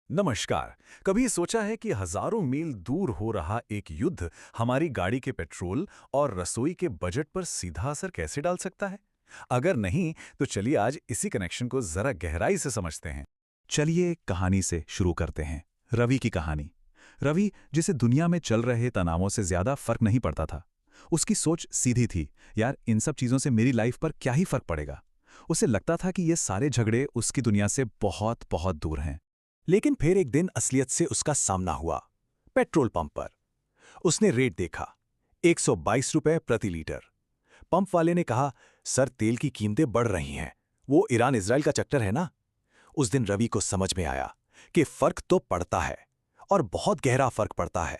नमस्कार। कभी सोचा है कि हजारों मील दूर हो रहा एक युद्ध हमारी गाड़ी के पेट्रोल और रसोई के बजट पर सीधा असर कैसे डाल सकता है? अगर नहीं, तो चलिए आज इसी कनेक्शन को जरा गहराई से समझते हैं। चलिए एक कहानी से शुरू करते हैं। रवि की कहानी। रवि, जिसे दुनिया में चल रहे तनावों से ज्यादा फर्क नहीं पड़ता था। उसकी सोच सीधी थी, यार इन सब चीजों से मेरी लाइफ पर क्या ही फर्क पड़ेगा। उसे लगता था कि ये सारे झगड़े उसकी दुनिया से बहुत बहुत दूर हैं। लेकिन फिर एक दिन असलियत से उसका सामना हुआ। पेट्रोल पंप पर उसने रेट देखा, 122 रुपए प्रति लीटर। पंप वाले ने कहा, सर तेल की कीमतें बढ़ रही हैं। वो ईरान इजराइल का चक्कर है ना। उस दिन रवि को समझ में आया कि फर्क तो पड़ता है, और बहुत गहरा फर्क पड़ता है।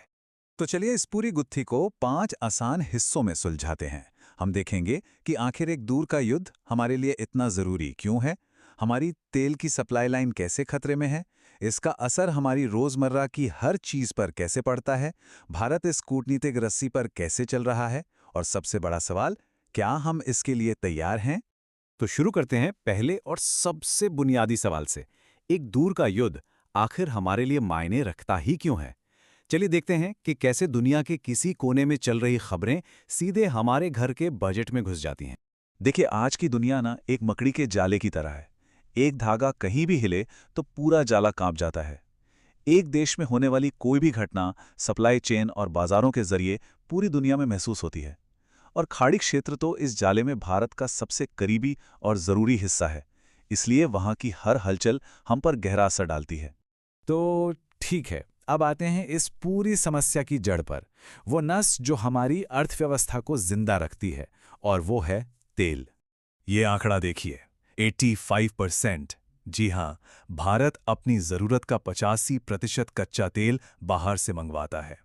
तो चलिए इस पूरी गुत्थी को 5 आसान हिस्सों में सुलझाते हैं। हम देखेंगे कि आखिर एक दूर का युद्ध हमारे लिए इतना जरूरी क्यों है, हमारी तेल की सप्लाई लाइन कैसे खतरे में है, इसका असर हमारी रोजमर्रा की हर चीज पर कैसे पड़ता है, भारत इस कूटनीतिक रस्सी पर कैसे चल रहा है, और सबसे बड़ा सवाल, क्या हम इसके लिए तैयार हैं? तो शुरू करते हैं पहले और सबसे बुनियादी सवाल से। एक दूर का युद्ध आखिर हमारे लिए मायने रखता ही क्यों है? चलिए देखते हैं कि कैसे दुनिया के किसी कोने में चल रही खबरें सीधे हमारे घर के बजट में घुस जाती हैं। देखिए, आज की दुनिया ना एक मकड़ी के जाले की तरह है। एक धागा कहीं भी हिले तो पूरा जाला कांप जाता है। एक देश में होने वाली कोई भी घटना सप्लाई चेन और बाजारों के जरिए पूरी दुनिया में महसूस होती है। और खाड़ी क्षेत्र तो इस जाले में भारत का सबसे करीबी और जरूरी हिस्सा है। इसलिए वहां की हर हलचल हम पर गहरा असर डालती है। तो ठीक है, अब आते हैं इस पूरी समस्या की जड़ पर, वो नस जो हमारी अर्थव्यवस्था को जिंदा रखती है, और वो है तेल। ये आंकड़ा देखिए, 85%। जी हाँ, भारत अपनी जरूरत का 85% कच्चा तेल बाहर से मंगवाता है।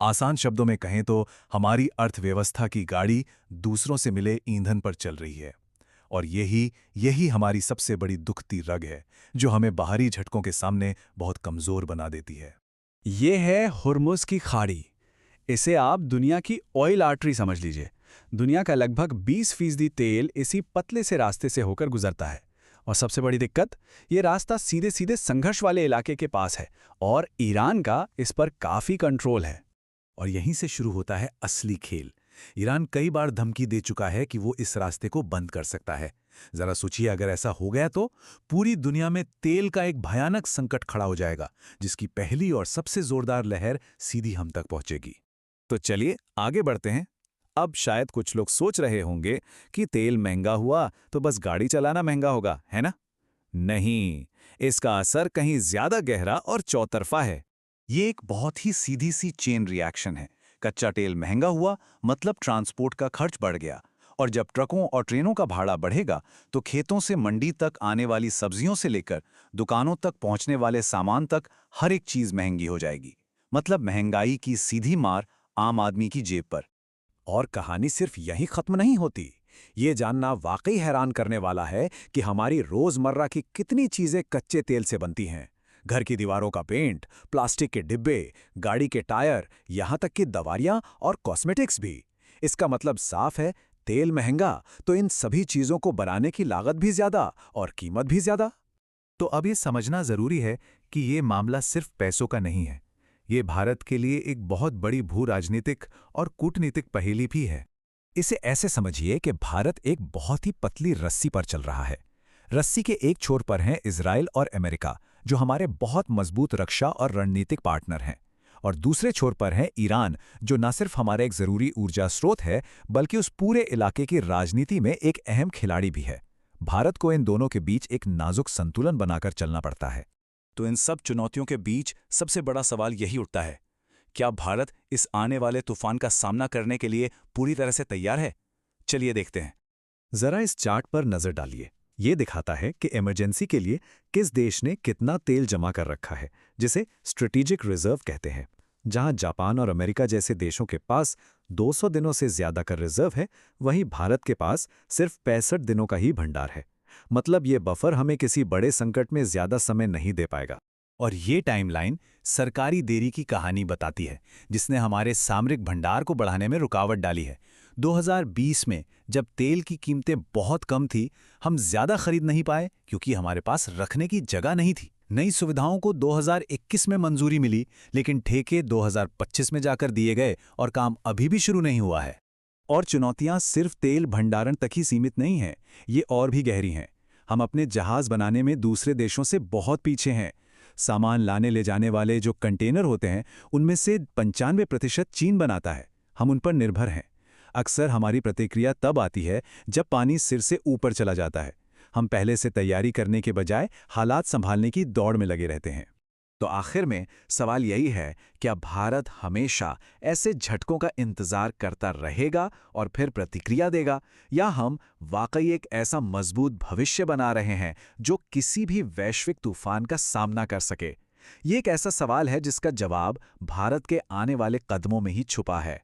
आसान शब्दों में कहें तो हमारी अर्थव्यवस्था की गाड़ी दूसरों से मिले ईंधन पर चल रही है। और यही यही हमारी सबसे बड़ी दुखती रग है, जो हमें बाहरी झटकों के सामने बहुत कमजोर बना देती है। ये है हुर्मुज़ की खाड़ी। इसे आप दुनिया की ऑयल आर्टरी समझ लीजिए। दुनिया का लगभग 20% तेल इसी पतले से रास्ते से होकर गुजरता है। और सबसे बड़ी दिक्कत, ये रास्ता सीधे सीधे संघर्ष वाले इलाके के पास है, और ईरान का इस पर काफ़ी कंट्रोल है। और यहीं से शुरू होता है असली खेल। ईरान कई बार धमकी दे चुका है कि वो इस रास्ते को बंद कर सकता है। जरा सोचिए, अगर ऐसा हो गया तो पूरी दुनिया में तेल का एक भयानक संकट खड़ा हो जाएगा, जिसकी पहली और सबसे जोरदार लहर सीधी हम तक पहुंचेगी। तो चलिए आगे बढ़ते हैं। अब शायद कुछ लोग सोच रहे होंगे कि तेल महंगा हुआ तो बस गाड़ी चलाना महंगा होगा, है ना? नहीं, इसका असर कहीं ज्यादा गहरा और चौतरफा है। ये एक बहुत ही सीधी सी चेन रिएक्शन है। कच्चा तेल महंगा हुआ मतलब ट्रांसपोर्ट का खर्च बढ़ गया, और जब ट्रकों और ट्रेनों का भाड़ा बढ़ेगा तो खेतों से मंडी तक आने वाली सब्जियों से लेकर दुकानों तक पहुंचने वाले सामान तक हर एक चीज महंगी हो जाएगी। मतलब महंगाई की सीधी मार आम आदमी की जेब पर। और कहानी सिर्फ यहीं खत्म नहीं होती। ये जानना वाकई हैरान करने वाला है कि हमारी रोजमर्रा की कितनी चीजें कच्चे तेल से बनती हैं। घर की दीवारों का पेंट, प्लास्टिक के डिब्बे, गाड़ी के टायर, यहाँ तक कि दवाइयाँ और कॉस्मेटिक्स भी। इसका मतलब साफ है, तेल महंगा तो इन सभी चीजों को बनाने की लागत भी ज्यादा और कीमत भी ज्यादा। तो अब ये समझना जरूरी है कि ये मामला सिर्फ पैसों का नहीं है। ये भारत के लिए एक बहुत बड़ी भू राजनीतिक और कूटनीतिक पहेली भी है। इसे ऐसे समझिए कि भारत एक बहुत ही पतली रस्सी पर चल रहा है। रस्सी के एक छोर पर हैं इजराइल और अमेरिका, जो हमारे बहुत मजबूत रक्षा और रणनीतिक पार्टनर हैं। और दूसरे छोर पर है ईरान, जो न सिर्फ हमारा एक जरूरी ऊर्जा स्रोत है, बल्कि उस पूरे इलाके की राजनीति में एक अहम खिलाड़ी भी है। भारत को इन दोनों के बीच एक नाजुक संतुलन बनाकर चलना पड़ता है। तो इन सब चुनौतियों के बीच सबसे बड़ा सवाल यही उठता है, क्या भारत इस आने वाले तूफान का सामना करने के लिए पूरी तरह से तैयार है? चलिए देखते हैं। जरा इस चार्ट पर नजर डालिए। ये दिखाता है कि इमरजेंसी के लिए किस देश ने कितना तेल जमा कर रखा है, जिसे स्ट्रेटेजिक रिजर्व कहते हैं। जहां जापान और अमेरिका जैसे देशों के पास 200 दिनों से ज्यादा का रिजर्व है, वहीं भारत के पास सिर्फ 65 दिनों का ही भंडार है। मतलब ये बफर हमें किसी बड़े संकट में ज्यादा समय नहीं दे पाएगा। और ये टाइमलाइन सरकारी देरी की कहानी बताती है, जिसने हमारे सामरिक भंडार को बढ़ाने में रुकावट डाली है। 2020 में जब तेल की कीमतें बहुत कम थी, हम ज्यादा खरीद नहीं पाए क्योंकि हमारे पास रखने की जगह नहीं थी। नई सुविधाओं को 2021 में मंजूरी मिली, लेकिन ठेके 2025 में जाकर दिए गए और काम अभी भी शुरू नहीं हुआ है। और चुनौतियां सिर्फ तेल भंडारण तक ही सीमित नहीं हैं, ये और भी गहरी हैं। हम अपने जहाज बनाने में दूसरे देशों से बहुत पीछे हैं। सामान लाने ले जाने वाले जो कंटेनर होते हैं, उनमें से 95% चीन बनाता है। हम उन पर निर्भर हैं। अक्सर हमारी प्रतिक्रिया तब आती है जब पानी सिर से ऊपर चला जाता है। हम पहले से तैयारी करने के बजाय हालात संभालने की दौड़ में लगे रहते हैं। तो आखिर में सवाल यही है, क्या भारत हमेशा ऐसे झटकों का इंतजार करता रहेगा और फिर प्रतिक्रिया देगा, या हम वाकई एक ऐसा मजबूत भविष्य बना रहे हैं जो किसी भी वैश्विक तूफान का सामना कर सके? ये एक ऐसा सवाल है जिसका जवाब भारत के आने वाले कदमों में ही छुपा है।